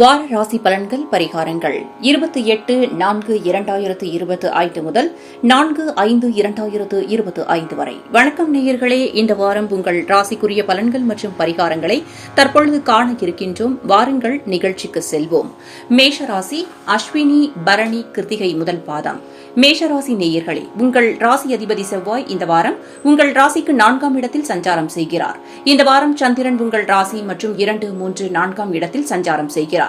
வார ராசி பலன்கள் பரிகாரங்கள் 28/4/2025 முதல் 4/5/2025 வரை. வணக்கம் நேயர்களே, இந்த வாரம் உங்கள் ராசிக்குரிய பலன்கள் மற்றும் பரிகாரங்களை தற்பொழுது காண இருக்கின்றோம். வாருங்கள் நிகழ்ச்சிக்கு செல்வோம். மேஷராசி, அஸ்வினி, பரணி, கிருத்திகை முதல் பாதம். மேஷராசி நேயர்களே, உங்கள் ராசி அதிபதி செவ்வாய் இந்த வாரம் உங்கள் ராசிக்கு 4ஆம் இடத்தில் சஞ்சாரம் செய்கிறார். இந்த வாரம் சந்திரன் உங்கள் ராசி மற்றும் 2, 3, 4ஆம் இடத்தில் சஞ்சாரம் செய்கிறார்.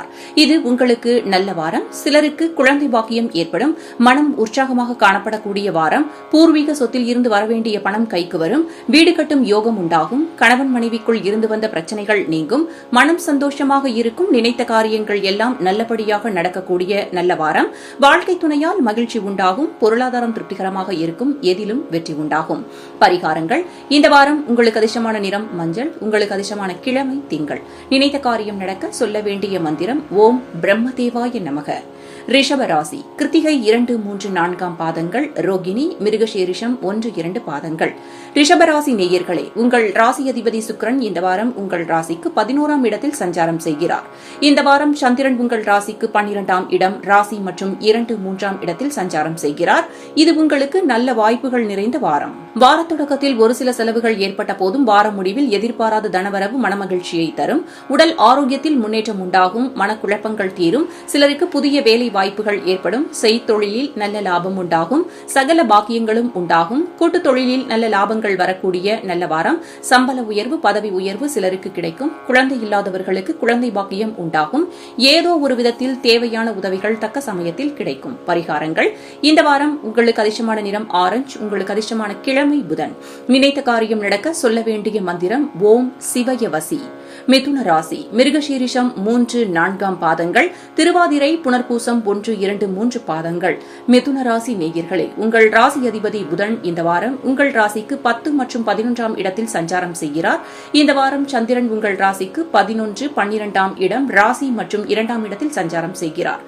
இது உங்களுக்கு நல்ல வாரம். சிலருக்கு குழந்தை பாக்கியம் ஏற்படும். மனம் உற்சாகமாக காணப்படக்கூடிய வாரம். பூர்வீக சொத்தில் இருந்து வரவேண்டிய பணம் கைக்கு வரும். வீடு கட்டும் யோகம் உண்டாகும். கணவன் மனைவிக்குள் இருந்து வந்த பிரச்சனைகள் நீங்கும். மனம் சந்தோஷமாக இருக்கும். நினைத்த காரியங்கள் எல்லாம் நல்லபடியாக நடக்கக்கூடிய நல்ல வாரம். வாழ்க்கை துணையால் மகிழ்ச்சி உண்டாகும். பொருளாதாரம் திருப்திகரமாக இருக்கும். எதிலும் வெற்றி உண்டாகும். பரிகாரங்கள். இந்த வாரம் உங்களுக்கு அதிர்ஷ்டமான நிறம் மஞ்சள். உங்களுக்கு அதிர்ஷ்டமான கிழமை திங்கள். நினைத்த காரியம் நடக்க சொல்ல வேண்டிய மந்திரம் ஓம் பிரம்மதேவாய நமக. ரிஷபராசி, கிருத்திகை 2, 3, 4ஆம் பாதங்கள், ரோகிணி, மிருகசீரிஷம் 1, 2 பாதங்கள். ரிஷபராசி நேயர்களே, உங்கள் ராசி அதிபதி சுக்கிரன் இந்த வாரம் உங்கள் ராசிக்கு 11ஆம் இடத்தில் சஞ்சாரம் செய்கிறார். இந்த வாரம் சந்திரன் உங்கள் ராசிக்கு 12ஆம் இடம், ராசி மற்றும் 2, 3ஆம் இடத்தில் சஞ்சாரம் செய்கிறார். இது உங்களுக்கு நல்ல வாய்ப்புகள் நிறைந்த வாரம். வார தொடக்கத்தில் ஒரு சில செலவுகள் ஏற்பட்ட போதும் வார முடிவில் எதிர்பாராத தனவரவு மனமகிழ்ச்சியை தரும். உடல் ஆரோக்கியத்தில் முன்னேற்றம் உண்டாகும். மனக்குழப்பங்கள் தீரும். சிலருக்கு புதிய வேலை வாய்ப்புகள் ஏற்படும். செய்தொழிலில் நல்ல லாபம் உண்டாகும். சகல பாக்கியங்களும் உண்டாகும். கூட்டுத் தொழிலில் நல்ல லாபங்கள் வரக்கூடிய நல்ல வாரம். சம்பள உயர்வு, பதவி உயர்வு சிலருக்கு கிடைக்கும். குழந்தை இல்லாதவர்களுக்கு குழந்தை பாக்கியம் உண்டாகும். ஏதோ ஒரு விதத்தில் தேவையான உதவிகள் தக்க சமயத்தில் கிடைக்கும். பரிகாரங்கள். இந்த வாரம் உங்களுக்கு அதிர்ஷ்டமான நிறம் ஆரஞ்சு. உங்களுக்கு அதிர்ஷ்டமான கிழமை புதன். நினைத்த காரியம் நடக்க சொல்ல வேண்டிய மந்திரம் ஓம் சிவயவசி. மிதுன ராசி, மிருகசீரிஷம் 3, 4ஆம் பாதங்கள், திருவாதிரை, புனர்பூசம் 1, 2, 3 பாதங்கள். மிதுன ராசி நேயர்களே, உங்கள் ராசி அதிபதி புதன் இந்த வாரம் உங்கள் ராசிக்கு 10 மற்றும் 11ஆம் இடத்தில் சஞ்சாரம் செய்கிறார். இந்த வாரம் சந்திரன் உங்கள் ராசிக்கு 11, 12ஆம் இடம், ராசி மற்றும் 2ஆம் இடத்தில் சஞ்சாரம் செய்கிறார்.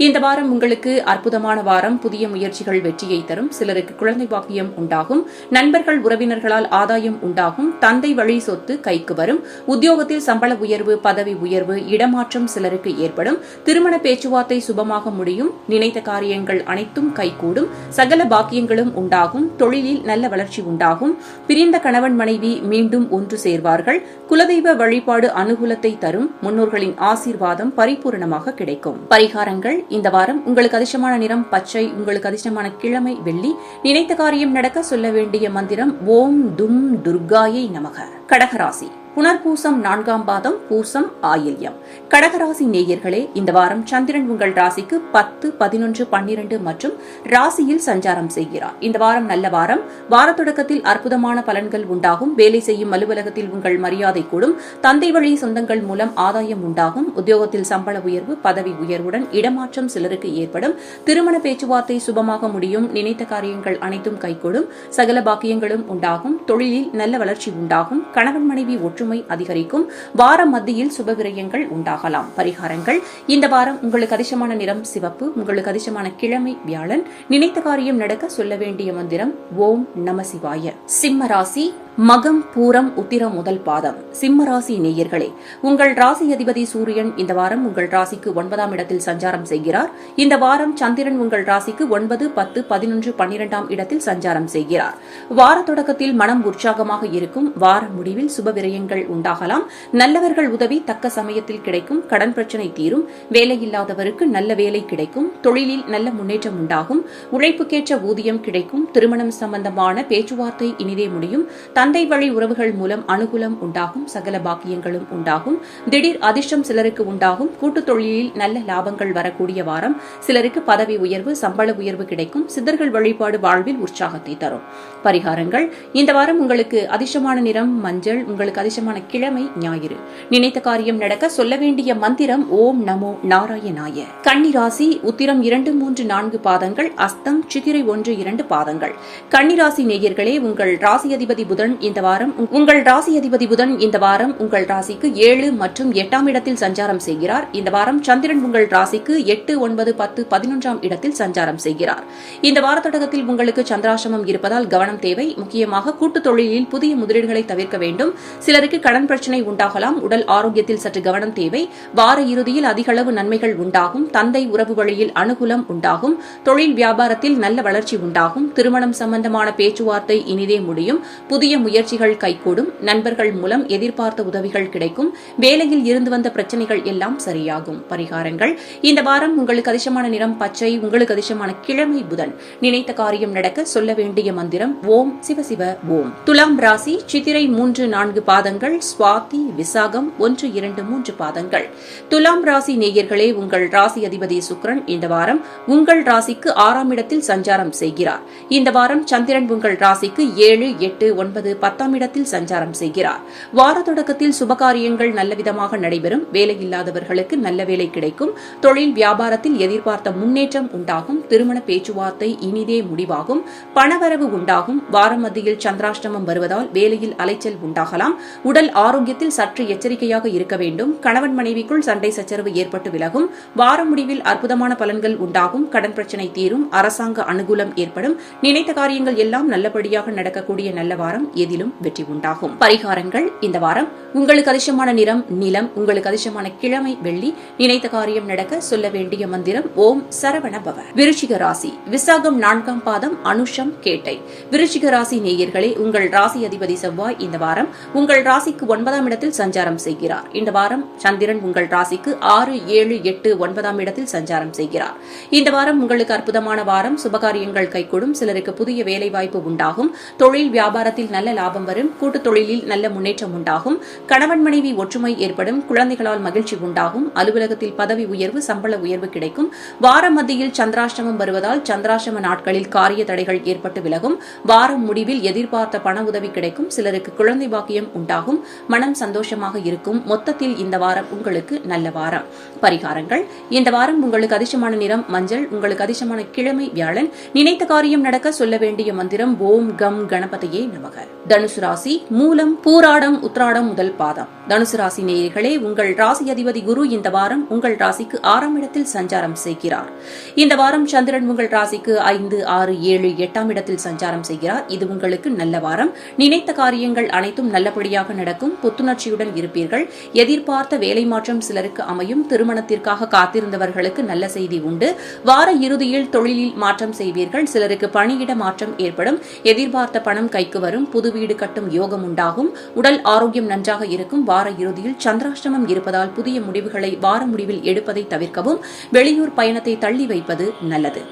இந்த வாரம் உங்களுக்கு அற்புதமான வாரம். புதிய முயற்சிகள் வெற்றியை தரும். சிலருக்கு குழந்தை பாக்கியம் உண்டாகும். நண்பர்கள், உறவினர்களால் ஆதாயம் உண்டாகும். தந்தை வழி சொத்து கைக்கு வரும். உத்தியோகத்தில் சம்பள உயர்வு, பதவி உயர்வு, இடமாற்றம் சிலருக்கு ஏற்படும். திருமண பேச்சுவார்த்தை சுபமாக முடியும். நினைத்த காரியங்கள் அனைத்தும் கைகூடும். சகல பாக்கியங்களும் உண்டாகும். தொழிலில் நல்ல வளர்ச்சி உண்டாகும். பிரிந்த கணவன் மனைவி மீண்டும் ஒன்று சேர்வார்கள். குலதெய்வ வழிபாடு அனுகூலத்தை தரும். முன்னோர்களின் ஆசீர்வாதம் பரிபூரணமாக கிடைக்கும். பரிகாரங்கள். இந்த வாரம் உங்களுக்கு அதிர்ஷ்டமான நிறம் பச்சை. உங்களுக்கு அதிர்ஷ்டமான கிழமை வெள்ளி. நினைத்த காரியம் நடக்க சொல்ல வேண்டிய மந்திரம் ஓம் தும் துர்காயை நமக. கடகராசி, புனர்பூசம் 4ஆம் பாதம், பூசம், ஆயில்யம். கடகராசி நேயர்களே, இந்த வாரம் சந்திரன் உங்கள் ராசிக்கு 10, 11, 12 மற்றும் ராசியில் சஞ்சாரம் செய்கிறார். இந்த வாரம் நல்ல வாரம். வார தொடக்கத்தில் அற்புதமான பலன்கள் உண்டாகும். வேலை செய்யும் அலுவலகத்தில் உங்கள் மரியாதை கூடும். தந்தை வழி சொந்தங்கள் மூலம் ஆதாயம் உண்டாகும். உத்தியோகத்தில் சம்பள உயர்வு, பதவி உயர்வுடன் இடமாற்றம் சிலருக்கு ஏற்படும். திருமண பேச்சுவார்த்தை சுபமாக முடியும். நினைத்த காரியங்கள் அனைத்தும் கைகூடும். சகல பாக்கியங்களும் உண்டாகும். தொழிலில் நல்ல வளர்ச்சி உண்டாகும். கணவன் மனைவி ஒற்றுமை அதிகரிக்கும். வார மத்தியில் சுபவிரயங்கள் உண்டாகலாம். பரிகாரங்கள். இந்த வாரம் உங்களுக்கு அதிர்ஷ்டமான நிறம் சிவப்பு. உங்களுக்கு அதிர்ஷ்டமான கிழமை வியாழன். நினைத்த காரியம் நடக்க சொல்ல வேண்டிய மந்திரம் ஓம் நம சிவாய. சிம்ம ராசி, மகம், பூரம், உத்திரம் முதல் பாதம். சிம்மராசி நேயர்களே, உங்கள் ராசி அதிபதி சூரியன் இந்த வாரம் உங்கள் ராசிக்கு 9ஆம் இடத்தில் சஞ்சாரம் செய்கிறார். இந்த வாரம் சந்திரன் உங்கள் ராசிக்கு 9, 10, 11, 12ஆம் இடத்தில் சஞ்சாரம் செய்கிறார். வார தொடக்கத்தில் மனம் உற்சாகமாக இருக்கும். வார முடிவில் சுபவிரயங்கள் உண்டாகலாம். நல்லவர்கள் உதவி தக்க சமயத்தில் கிடைக்கும். கடன் பிரச்சனை தீரும். வேலையில்லாதவருக்கு நல்ல வேலை கிடைக்கும். தொழிலில் நல்ல முன்னேற்றம் உண்டாகும். உழைப்புக்கேற்ற ஊதியம் கிடைக்கும். திருமணம் சம்பந்தமான பேச்சுவார்த்தை இனிதே முடியும். தந்தை வழி உறவுகள் மூலம் அனுகூலம் உண்டாகும். சகல பாக்கியங்களும் உண்டாகும். திடீர் அதிர்ஷ்டம் சிலருக்கு உண்டாகும். கூட்டுத் தொழிலில் நல்ல லாபங்கள் வரக்கூடிய வாரம். சிலருக்கு பதவி உயர்வு, சம்பள உயர்வு கிடைக்கும். சித்தர்கள் வழிபாடு வாழ்வில் உற்சாகத்தை தரும். பரிகாரங்கள். இந்த வாரம் உங்களுக்கு அதிர்ஷ்டமான நிறம் மஞ்சள். உங்களுக்கு அதிர்ஷ்டமான கிழமை ஞாயிறு. நினைத்த காரியம் நடக்க சொல்ல வேண்டிய மந்திரம் ஓம் நமோ நாராயணாய. கன்னிராசி, உத்திரம் 2, 3, 4 பாதங்கள், அஸ்தம், சித்திரை 1, 2 பாதங்கள். கன்னிராசி நேயர்களே, உங்கள் ராசி அதிபதி புதன் புதன் இந்த வாரம் உங்கள் ராசி அதிபதி புதன் இந்த வாரம் உங்கள் ராசிக்கு 7 மற்றும் 8ஆம் இடத்தில் சஞ்சாரம் செய்கிறார். இந்த வாரம் சந்திரன் உங்கள் ராசிக்கு 8, 9, 10, 11ஆம் இடத்தில் சஞ்சாரம் செய்கிறார். இந்த வார தொடக்கத்தில் உங்களுக்கு சந்திராசிரமம் இருப்பதால் கவனம் தேவை. முக்கியமாக கூட்டுத் தொழிலில் புதிய முதலீடுகளை தவிர்க்க வேண்டும். சிலருக்கு கடன் பிரச்சினை உண்டாகலாம். உடல் ஆரோக்கியத்தில் சற்று கவனம் தேவை. வார இறுதியில் அதிகளவு நன்மைகள் உண்டாகும். தந்தை உறவு வழியில் அனுகூலம் உண்டாகும். தொழில் வியாபாரத்தில் நல்ல வளர்ச்சி உண்டாகும். திருமணம் சம்பந்தமான பேச்சுவார்த்தை இனிதே முடியும். புதிய முயற்சிகள் கைகூடும். நண்பர்கள் மூலம் எதிர்பார்த்த உதவிகள் கிடைக்கும். வேலையில் இருந்து வந்த பிரச்சனைகள் எல்லாம் சரியாகும். பரிகாரங்கள்: இந்த வாரம் உங்களுக்கு அதிர்ஷ்டமான நிறம் பச்சை. உங்களுக்கு அதிர்ஷ்டமான கிழமை புதன். நினைத்த காரியம் நடக்க சொல்ல வேண்டிய மந்திரம் ஓம் சிவசிவ ஓம். துலாம் ராசி சித்திரை 3, 4 பாதங்கள், சுவாதி, விசாகம் 1, 2, 3 பாதங்கள். துலாம் ராசி நேயர்களே, உங்கள் ராசி அதிபதி சுக்கிரன் இந்த வாரம் உங்கள் ராசிக்கு 6ஆம் இடத்தில் சஞ்சாரம் செய்கிறார். இந்த வாரம் சந்திரன் உங்கள் ராசிக்கு 7, 8, 9, 10ஆம் இடத்தில் சஞ்சாரம் செய்கிறார். வார தொடக்கத்தில் சுபகாரியங்கள் நல்லவிதமாக நடைபெறும். வேலையில்லாதவர்களுக்கு நல்ல வேலை கிடைக்கும். தொழில் வியாபாரத்தில் எதிர்பார்த்த முன்னேற்றம் உண்டாகும். திருமண பேச்சுவார்த்தை இனிதே முடிவாகும். பணவரவு உண்டாகும். வார மத்தியில் சந்திராஷ்டமம் வருவதால் வேலையில் அலைச்சல் உண்டாகலாம். உடல் ஆரோக்கியத்தில் சற்று எச்சரிக்கையாக இருக்க வேண்டும். கணவன் மனைவிக்குள் சண்டை சச்சரவு ஏற்பட்டு விலகும். வார முடிவில் அற்புதமான பலன்கள் உண்டாகும். கடன் பிரச்சினை தீரும். அரசாங்க அனுகூலம் ஏற்படும். நினைத்த காரியங்கள் எல்லாம் நல்லபடியாக நடக்கக்கூடிய நல்ல வாரம். எதிலும் வெற்றி உண்டாகும். பரிகாரங்கள்: இந்த வாரம் உங்களுக்கு அதிர்ஷ்டமான நிறம் நிலம். உங்களுக்கு அதிர்ஷ்டமான கிழமை வெள்ளி. நினைத்த காரியம் நடக்க சொல்ல வேண்டிய மந்திரம் ஓம் சரவண பவ. விருச்சிக ராசி விசாகம் 4ஆம் பாதம், அனுஷம், கேட்டை. விருச்சிக ராசி நேயர்களே, உங்கள் ராசி அதிபதி செவ்வாய் இந்த வாரம் உங்கள் ராசிக்கு 9ஆம் இடத்தில் சஞ்சாரம் செய்கிறார். இந்த வாரம் சந்திரன் உங்கள் ராசிக்கு 6, 7, 8, 9ஆம் இடத்தில் சஞ்சாரம் செய்கிறார். இந்த வாரம் உங்களுக்கு அற்புதமான வாரம். சுபகாரியங்கள் கைகூடும். சிலருக்கு புதிய வேலைவாய்ப்பு உண்டாகும். தொழில் வியாபாரத்தில் நல்ல லாபம் வரும். கூட்டுத் தொழிலில் நல்ல முன்னேற்றம் உண்டாகும். கணவன் மனைவி ஒற்றுமை ஏற்படும். குழந்தைகளால் மகிழ்ச்சி உண்டாகும். அலுவலகத்தில் பதவி உயர்வு, சம்பள உயர்வு கிடைக்கும். வார மத்தியில் சந்திராஷ்டமம் வருவதால் சந்திராஷ்டம நாட்களில் காரிய தடைகள் ஏற்பட்டு விலகும். வாரம் முடிவில் எதிர்பார்த்த பண உதவி கிடைக்கும். சிலருக்கு குழந்தை பாக்கியம் உண்டாகும். மனம் சந்தோஷமாக இருக்கும். மொத்தத்தில் இந்த வாரம் உங்களுக்கு நல்ல வாரம். பரிகாரங்கள்: இந்த வாரம் உங்களுக்கு அதிர்ஷ்டமான நிறம் மஞ்சள். உங்களுக்கு அதிர்ஷ்டமான கிழமை வியாழன். நினைத்த காரியம் நடக்க சொல்ல வேண்டிய மந்திரம் ஓம் கம் கணபதியே நமக. தனுசு ராசி மூலம், பூராடம், உத்ராடம் முதல் பாதம். தனுசு ராசி நேயர்களே, உங்கள் ராசி அதிபதி குரு இந்த வாரம் உங்கள் ராசிக்கு 6ஆம் இடத்தில் சஞ்சாரம் செய்கிறார். இந்த வாரம் சந்திரன் உங்கள் ராசிக்கு 5, 6, 7, 8ஆம் இடத்தில் சஞ்சாரம் செய்கிறார். இது உங்களுக்கு நல்ல வாரம். நினைத்த காரியங்கள் அனைத்தும் நல்லபடியாக நடக்கும். புத்துணர்ச்சியுடன் இருப்பீர்கள். எதிர்பார்த்த வேலை மாற்றம் சிலருக்கு அமையும். திருமணத்திற்காக காத்திருந்தவர்களுக்கு நல்ல செய்தி உண்டு. வார இறுதியில் தொழிலில் மாற்றம் செய்வீர்கள். சிலருக்கு பணியிட மாற்றம் ஏற்படும். எதிர்பார்த்த பணம் கைக்கு வரும். புது வீடு கட்டும் யோகம் உண்டாகும். உடல் ஆரோக்கியம் நன்றாக இருக்கும். வார இறுதியில் சந்திராஷ்டமம் இருப்பதால் புதிய முடிவுகளை வார முடிவில் எடுப்பதை தவிர்க்கவும். வெளியூர் பயணத்தை தள்ளி வைப்பது நல்லது.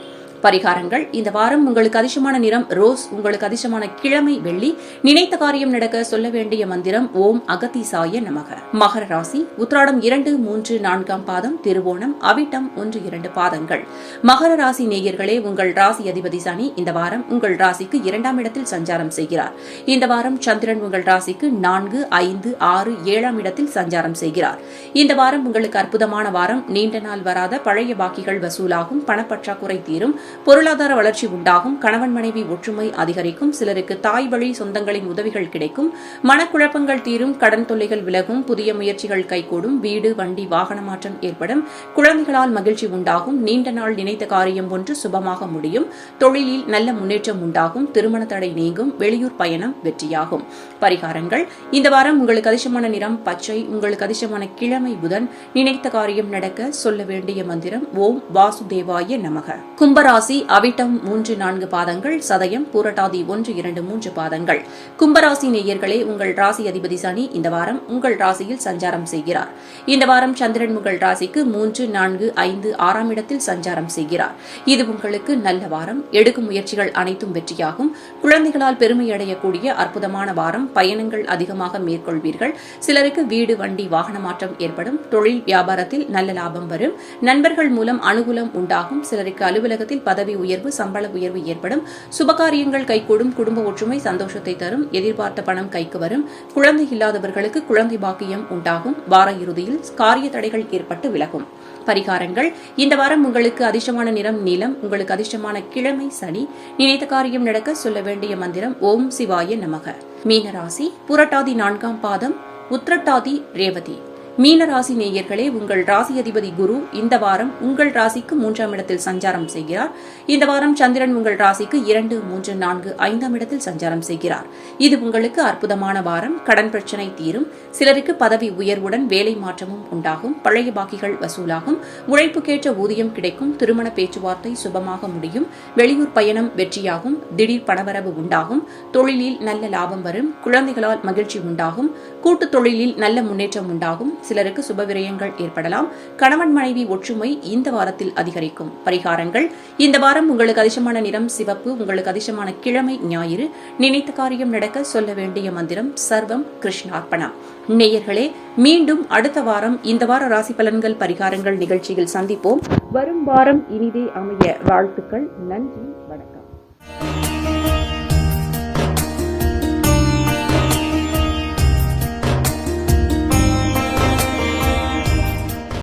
பரிகாரங்கள்: இந்த வாரம் உங்களுக்கு அதிர்ஷ்டமான நிறம் ரோஸ். உங்களுக்கு அதிர்ஷ்டமான கிழமை வெள்ளி. நினைத்த காரியம் நடக்க சொல்ல வேண்டிய மந்திரம் ஓம் அகதீசாய நமக. மகர ராசி உத்ராடம் 2, 3, 4ஆம் பாதம், திருவோணம், அவிட்டம் 1, 2 பாதங்கள். மகர ராசி நேயர்களே, உங்கள் ராசி அதிபதி சனி இந்த வாரம் உங்கள் ராசிக்கு 2ஆம் இடத்தில் சஞ்சாரம் செய்கிறார். இந்த வாரம் சந்திரன் உங்கள் ராசிக்கு 4, 5, 6, 7ஆம் இடத்தில் சஞ்சாரம் செய்கிறார். இந்த வாரம் உங்களுக்கு அற்புதமான வாரம். நீண்ட நாள் வராத பழைய பாக்கிகள் வசூலாகும். பணப்பற்றாக்குறை தீரும். பொருளாதார வளர்ச்சி உண்டாகும். கணவன் மனைவி ஒற்றுமை அதிகரிக்கும். சிலருக்கு தாய் வழி சொந்தங்களின் உதவிகள் கிடைக்கும். மனக்குழப்பங்கள் தீரும். கடன் தொல்லைகள் விலகும். புதிய முயற்சிகள் கைகூடும். வீடு, வண்டி, வாகன மாற்றம் ஏற்படும். குழந்தைகளால் மகிழ்ச்சி உண்டாகும். நீண்ட நாள் நினைத்த காரியம் ஒன்று சுபமாக முடியும். தொழிலில் நல்ல முன்னேற்றம் உண்டாகும். திருமண தடை நீங்கும். வெளியூர் பயணம் வெற்றியாகும். பரிகாரங்கள்: இந்த வாரம் உங்களுக்கு அதிர்ஷ்டமான நிறம் பச்சை. உங்களுக்கு அதிர்ஷ்டமான கிழமை புதன். நினைத்த காரியம் நடக்க சொல்ல வேண்டிய மந்திரம் ஓம் வாசுதேவாய நமக. கும்பராசி அவிட்டம் 3, 4 பாதங்கள், சதயம், பூரட்டாதி 1, 2, 3 பாதங்கள். கும்பராசி நேயர்களே, உங்கள் ராசி அதிபதி சனி இந்த வாரம் உங்கள் ராசியில் சஞ்சாரம் செய்கிறார். இந்த வாரம் சந்திரன் உங்கள் ராசிக்கு 3, 4, 5, 6ஆம் இடத்தில் சஞ்சாரம் செய்கிறார். இது உங்களுக்கு நல்ல வாரம். எடுக்கும் முயற்சிகள் அனைத்தும் வெற்றியாகும். குழந்தைகளால் பெருமை அடையக்கூடிய அற்புதமான வாரம். பயணங்கள் அதிகமாக மேற்கொள்வீர்கள். சிலருக்கு வீடு, வண்டி, வாகன மாற்றம் ஏற்படும். தொழில் வியாபாரத்தில் நல்ல லாபம் வரும். நண்பர்கள் மூலம் அனுகூலம் உண்டாகும். சிலருக்கு அலுவலகத்தில் பதவி உயர்வு, சம்பள உயர்வு ஏற்படும். சுபகாரியங்கள் கைகூடும். குடும்ப ஒற்றுமை சந்தோஷத்தை தரும். எதிர்பார்த்த பணம் கைக்கு வரும். குழந்தை இல்லாதவர்களுக்கு குழந்தை பாக்கியம் உண்டாகும். வார இறுதியில் காரிய தடைகள் ஏற்பட்டு விலகும். பரிகாரங்கள். இந்த வாரம் உங்களுக்கு அதிர்ஷ்டமான நிறம் நீலம். உங்களுக்கு அதிர்ஷ்டமான கிழமை சனி. நினைத்த காரியம் நடக்க சொல்ல வேண்டிய மந்திரம் ஓம் சிவாய நமக. மீனராசி. புரட்டாதி 4ஆம் பாதம், உத்திரட்டாதி, ரேவதி. மீனராசி நேயர்களே, உங்கள் ராசி அதிபதி குரு இந்த வாரம் உங்கள் ராசிக்கு 3ஆம் இடத்தில் சஞ்சாரம் செய்கிறார். இந்த வாரம் சந்திரன் உங்கள் ராசிக்கு 2, 3, 4, 5ஆம் இடத்தில் சஞ்சாரம் செய்கிறார். இது உங்களுக்கு அற்புதமான வாரம். கடன் பிரச்சனை தீரும். சிலருக்கு பதவி உயர்வுடன் வேலை மாற்றமும் உண்டாகும். பழைய பாக்கிகள் வசூலாகும். உழைப்புக்கேற்ற ஊதியம் கிடைக்கும். திருமண பேச்சுவார்த்தை சுபமாக முடியும். வெளியூர் பயணம் வெற்றியாகும். திடீர் பணவரவு உண்டாகும். தொழிலில் நல்ல லாபம் வரும். குழந்தைகளால் மகிழ்ச்சி உண்டாகும். கூட்டுத் தொழிலில் நல்ல முன்னேற்றம் உண்டாகும். சிலருக்கு சுபவிரயங்கள் ஏற்படலாம். கணவன் மனைவி ஒற்றுமை இந்த வாரத்தில் அதிகரிக்கும். பரிகாரங்கள். இந்த வாரம் உங்களுக்கு அதிர்ஷ்டமான நிறம் சிவப்பு. உங்களுக்கு அதிர்ஷ்டமான கிழமை ஞாயிறு. நினைத்த காரியம் நடக்க சொல்ல வேண்டிய மந்திரம் சர்வம் கிருஷ்ணார்ப்பணம். நேயர்களே, மீண்டும் அடுத்த வாரம் இந்த வார ராசி பலன்கள் பரிகாரங்கள் நிகழ்ச்சியில் சந்திப்போம். வரும் வாரம் இனிதே அமைய வாழ்த்துக்கள். நன்றி, வணக்கம்.